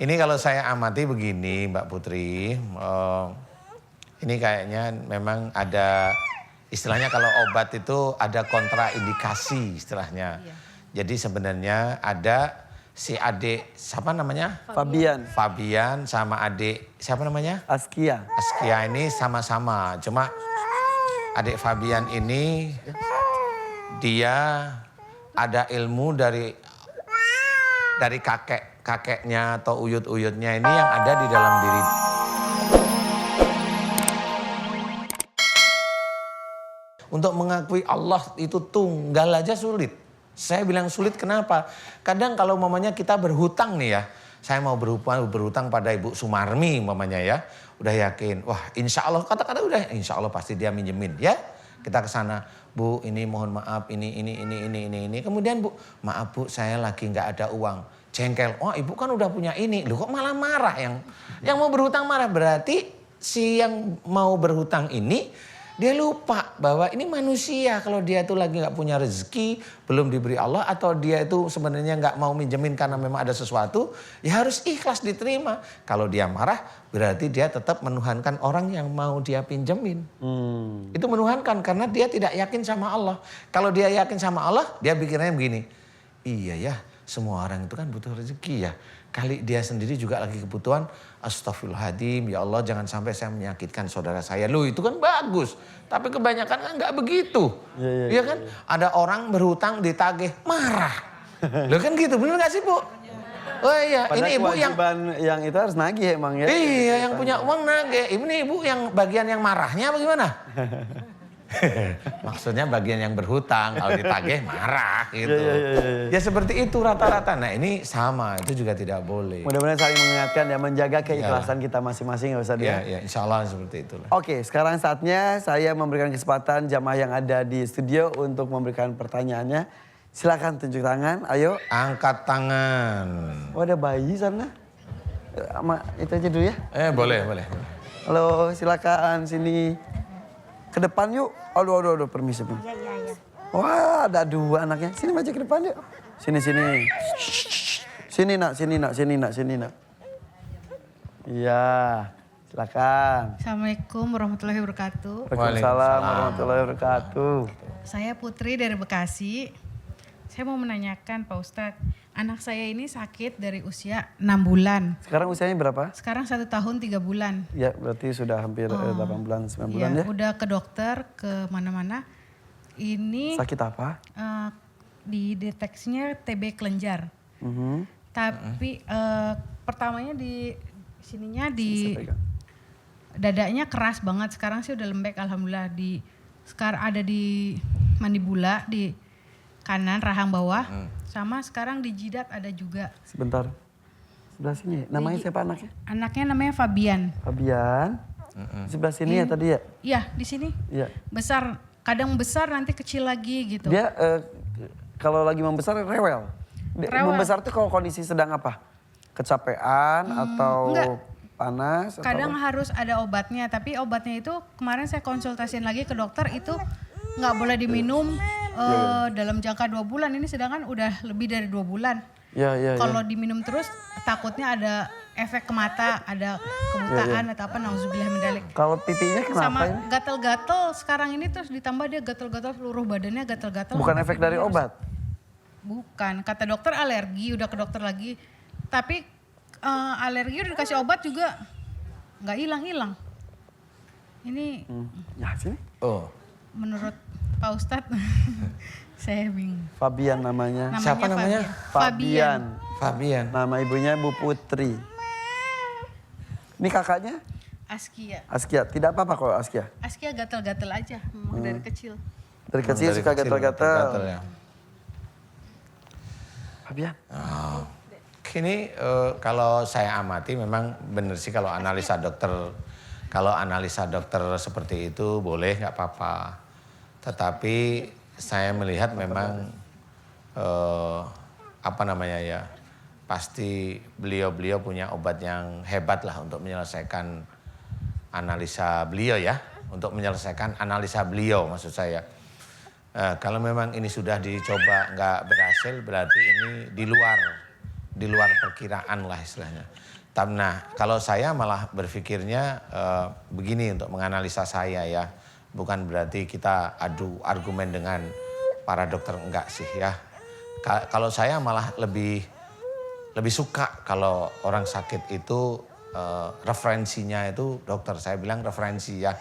Ini kalau saya amati begini Mbak Putri, ini kayaknya memang ada istilahnya kalau obat itu ada kontraindikasi istilahnya. Iya. Jadi sebenarnya ada si adik, siapa namanya? Fabian. Fabian sama adik, siapa namanya? Askia. Askia ini sama-sama, cuma adik Fabian ini dia ada ilmu dari kakeknya atau uyut-uyutnya ini yang ada di dalam diri. Untuk mengakui Allah itu tunggal aja sulit. Saya bilang sulit kenapa? Kadang kalau mamanya kita berhutang nih ya. Saya mau berhutang pada Ibu Sumarmi mamanya ya. Udah yakin, wah insya Allah kata-kata udah insya Allah pasti dia minjemin ya. Kita ke sana, Bu ini mohon maaf ini. Kemudian Bu, maaf Bu saya lagi nggak ada uang. Jengkel, oh ibu kan udah punya ini. Loh kok malah marah yang mau berhutang marah. Berarti si yang mau berhutang ini dia lupa bahwa ini manusia. Kalau dia tuh lagi nggak punya rezeki, belum diberi Allah, atau dia itu sebenarnya nggak mau minjemin karena memang ada sesuatu, ya harus ikhlas diterima. Kalau dia marah, berarti dia tetap menuhankan orang yang mau dia pinjemin. Itu menuhankan karena dia tidak yakin sama Allah. Kalau dia yakin sama Allah, dia pikirnya begini, iya ya semua orang itu kan butuh rezeki ya. Kali dia sendiri juga lagi kebutuhan, astagfirullahaladzim, ya Allah jangan sampai saya menyakitkan saudara saya. Loh itu kan bagus, tapi kebanyakan kan nggak begitu. Iya kan? Ada orang berhutang ditagih, marah. Loh kan gitu, bener gak sih Bu? Oh iya, Padahal ini ibu yang itu harus nagih emang ya. Iya, yang punya uang nagih. Ini ibu yang bagian yang marahnya bagaimana? Maksudnya bagian yang berhutang, kalau ditagih marah gitu. Ya seperti itu rata-rata. Nah ini sama, itu juga tidak boleh. Mudah-mudahan saling mengingatkan dan menjaga keikhlasan kita masing-masing ya Ustaz ya. Ya insya Allah seperti itulah. Oke, sekarang saatnya saya memberikan kesempatan jamaah yang ada di studio untuk memberikan pertanyaannya. Silakan tunjuk tangan, ayo. Angkat tangan. Oh ada bayi sana. Itu aja dulu ya. Boleh. Halo, silakan sini. Ke depan yuk. Aduh, permisi. Iya. Wah, ada dua anaknya. Sini maju ke depan yuk. Sini. Sini nak. Iya, silakan. Assalamualaikum warahmatullahi wabarakatuh. Waalaikumsalam warahmatullahi wabarakatuh. Saya Putri dari Bekasi. Saya mau menanyakan Pak Ustadz, anak saya ini sakit dari usia 6 bulan. Sekarang usianya berapa? Sekarang 1 tahun 3 bulan. Ya, berarti sudah hampir 8 bulan, 9 bulan ya. Udah ke dokter, ke mana-mana. Ini Sakit apa? dideteksinya TB kelenjar. Tapi pertamanya di sininya di dadanya keras banget. Sekarang sih udah lembek alhamdulillah. Sekarang ada di mandibula di kanan rahang bawah. Sama sekarang di jidat ada juga. Sebentar. Sebelah sini. Namanya siapa anaknya? Anaknya namanya Fabian. Fabian. Sebelah sini ya tadi ya? Iya, di sini. Iya. Besar, kadang besar nanti kecil lagi gitu. Dia kalau lagi membesar rewel. Membesar tuh kalau kondisi sedang apa? Kecapean atau enggak. panas? Kadang atau harus ada obatnya, tapi obatnya itu kemarin saya konsultasiin lagi ke dokter itu nggak boleh diminum dalam jangka 2 bulan. Ini sedangkan udah lebih dari 2 bulan. Ya. Kalau diminum terus takutnya ada efek ke mata, ada kebutaan atau apa, nauzubillah min dzalik. Kalau pipinya kenapa Sama ini? gatel-gatel sekarang ini terus ditambah dia gatel-gatel seluruh badannya gatel-gatel. Bukan efek dari obat? Bukan, kata dokter alergi, udah ke dokter lagi. Tapi alergi udah dikasih obat juga nggak hilang-hilang. Ini Ya sini. menurut Pak Ustadz saya bingung. Fabian namanya. Siapa namanya? Fabian. Nama ibunya Bu Putri. Ini kakaknya? Askia. Tidak apa-apa kalau Askia. Askia gatel-gatel aja, memang dari kecil. Dari kecil suka gatel-gatel. Ya. Fabian. Ini kalau saya amati memang benar sih kalau analisa dokter seperti itu boleh nggak apa-apa. Tetapi saya melihat memang pasti beliau punya obat yang hebat lah untuk menyelesaikan analisa beliau ya, maksud saya. Kalau memang ini sudah dicoba nggak berhasil, berarti ini di luar perkiraan lah istilahnya. Nah, kalau saya malah berpikirnya begini untuk menganalisa saya ya. Bukan berarti kita adu argumen dengan para dokter, enggak sih ya. Kalau saya malah lebih suka kalau orang sakit itu referensinya itu dokter. Saya bilang referensi ya.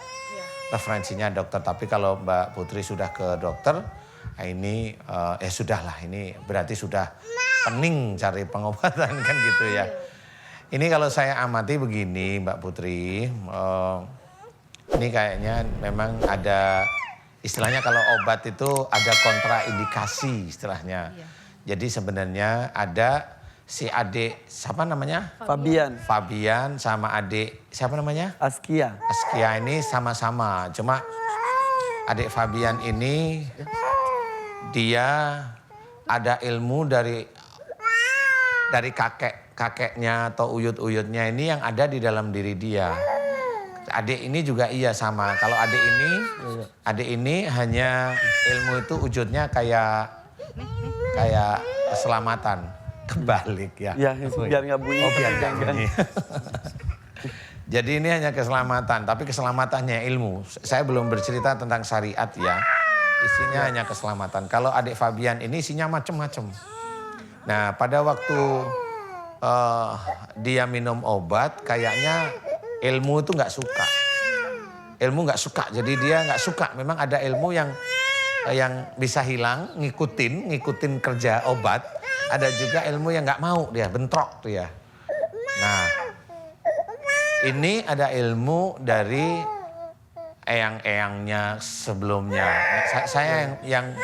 Referensinya dokter. Tapi kalau Mbak Putri sudah ke dokter, ini sudahlah, ini berarti sudah pening cari pengobatan kan gitu ya. Ini kalau saya amati begini Mbak Putri, ini kayaknya memang ada istilahnya kalau obat itu ada kontraindikasi istilahnya. Jadi sebenarnya ada si adik, siapa namanya? Fabian sama adik, siapa namanya? Askia ini sama-sama, cuma adik Fabian ini dia ada ilmu dari kakeknya atau uyut-uyutnya ini yang ada di dalam diri dia. Adik ini juga iya sama. Kalau adik ini hanya ilmu itu wujudnya kayak keselamatan. Kebalik ya. Ya, biar nggak bunyi. Oh, biar nggak bunyi. Jadi ini hanya keselamatan, tapi keselamatannya ilmu. Saya belum bercerita tentang syariat ya. Isinya hanya keselamatan. Kalau adik Fabian ini isinya macam-macam. Nah, pada waktu dia minum obat, kayaknya ilmu itu nggak suka. Ilmu nggak suka, jadi dia nggak suka. Memang ada ilmu yang bisa hilang, ngikutin kerja obat. Ada juga ilmu yang nggak mau, dia bentrok tuh ya. Nah, ini ada ilmu dari eyang-eyangnya sebelumnya. Saya yang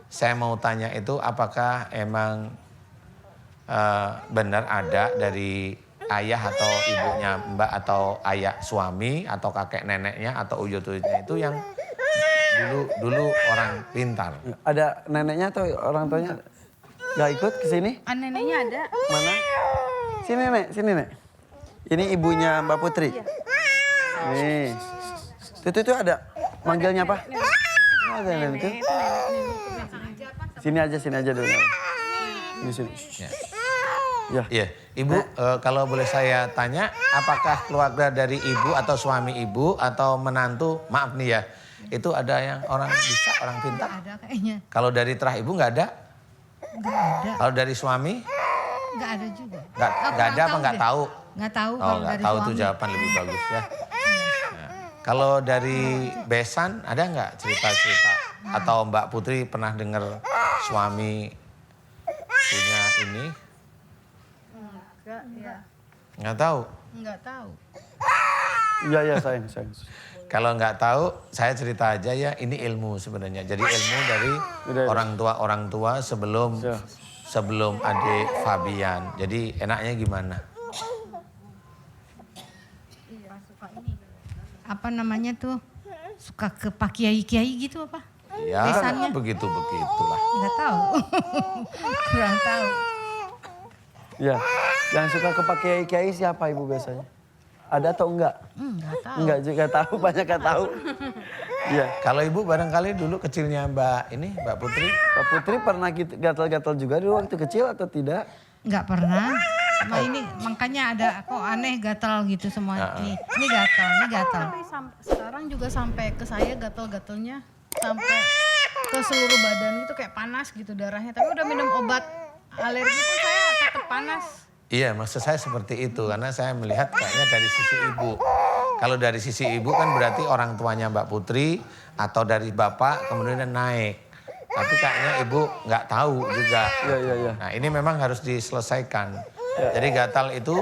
saya mau tanya itu apakah emang benar ada dari ayah atau ibunya Mbak atau ayah suami atau kakek neneknya atau uyut-uyutnya itu yang dulu orang pintar. Ada neneknya atau orang tuanya nggak ikut ke sini? Neneknya ada. Mana? Sini nek. Ini ibunya Mbak Putri. Iya. Nih. Itu ada. Manggilnya apa? Ada nenek itu. Sini aja dulu. Di sini. Ya. Iya, Ibu kalau boleh saya tanya, apakah keluarga dari Ibu atau suami Ibu atau menantu, maaf nih ya, itu ada yang orang bisa, orang pintar? Nggak ada kayaknya. Kalau dari terah Ibu nggak ada? Nggak ada. Kalau dari suami? Nggak ada juga. Nggak ada apa nggak tahu? Nggak tahu Oh kalau nggak dari tahu suami. tuh jawaban lebih bagus ya. Nah, kalau dari Besan ada nggak cerita-cerita? Atau Mbak Putri pernah dengar suami punya ini? Enggak, ya. Nggak tahu? Nggak tahu. Iya sayang. Kalau nggak tahu, saya cerita aja ya. Ini ilmu sebenarnya. Jadi ilmu dari orang tua sebelum adik Fabian. Jadi enaknya gimana? Apa namanya tuh? Suka ke Pak Kiai-Kiai gitu apa? Ya Besannya? begitulah. Nggak tahu. Kurang tahu. Ya. Yang suka ke Pak Kiai siapa Ibu biasanya? Ada atau enggak? Nggak tahu. Enggak juga tahu, banyak nggak tahu. Iya. Kalau Ibu barangkali dulu kecilnya Mbak Putri? Mbak Putri pernah gitu gatal-gatal juga dulu waktu kecil atau tidak? Nggak pernah. Cuma ini makanya ada kok aneh gatal gitu semua. Ini gatal. Tapi sekarang juga sampai ke saya gatal-gatalnya sampai ke seluruh badan gitu kayak panas gitu darahnya. Tapi udah minum obat alergi pun saya tetap panas. Iya, maksud saya seperti itu karena saya melihat kayaknya dari sisi Ibu. Kalau dari sisi Ibu kan berarti orang tuanya Mbak Putri atau dari Bapak kemudian naik. Tapi kayaknya Ibu nggak tahu juga. Iya. Nah ini memang harus diselesaikan. Jadi gatal itu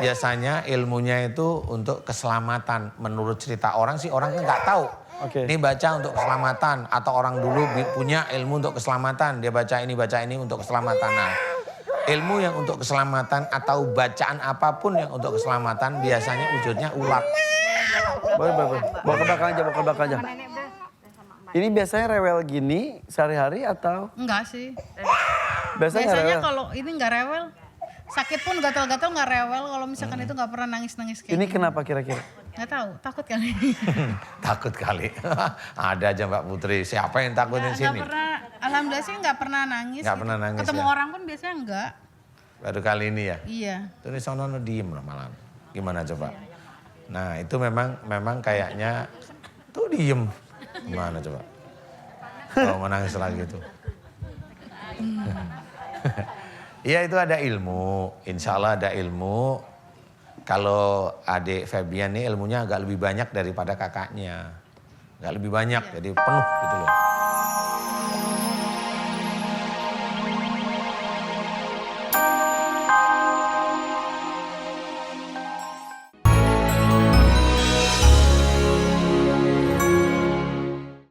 biasanya ilmunya itu untuk keselamatan. Menurut cerita orang sih orang kan nggak tahu. Ini baca untuk keselamatan atau orang dulu punya ilmu untuk keselamatan. Dia baca ini untuk keselamatan. Nah ilmu yang untuk keselamatan atau bacaan apapun yang untuk keselamatan biasanya wujudnya ulat. Boleh. Bawa ke belakang aja. Ini biasanya rewel gini sehari-hari atau? Enggak sih. Biasanya Biasanya rewel. kalau ini nggak rewel. Sakit pun gatal-gatal nggak rewel. Kalau misalkan itu nggak pernah nangis-nangis kayak Ini gini. kenapa kira-kira? Nggak tahu, takut kali. Takut kali. Ada aja Mbak Putri. Siapa yang takutin Nggak sini? pernah, alhamdulillah sih nggak pernah nangis. Nggak pernah nangis, Ketemu ya? orang pun biasanya enggak. Baru kali ini ya? Iya. Terus sono diem lah malam. Gimana coba? Nah itu memang kayaknya tuh diem. Gimana coba? Kalau menangis lagi tuh. Iya itu ada ilmu, insya Allah ada ilmu. Kalau adik Febian nih ilmunya agak lebih banyak daripada kakaknya. Agak lebih banyak, jadi penuh gitu loh.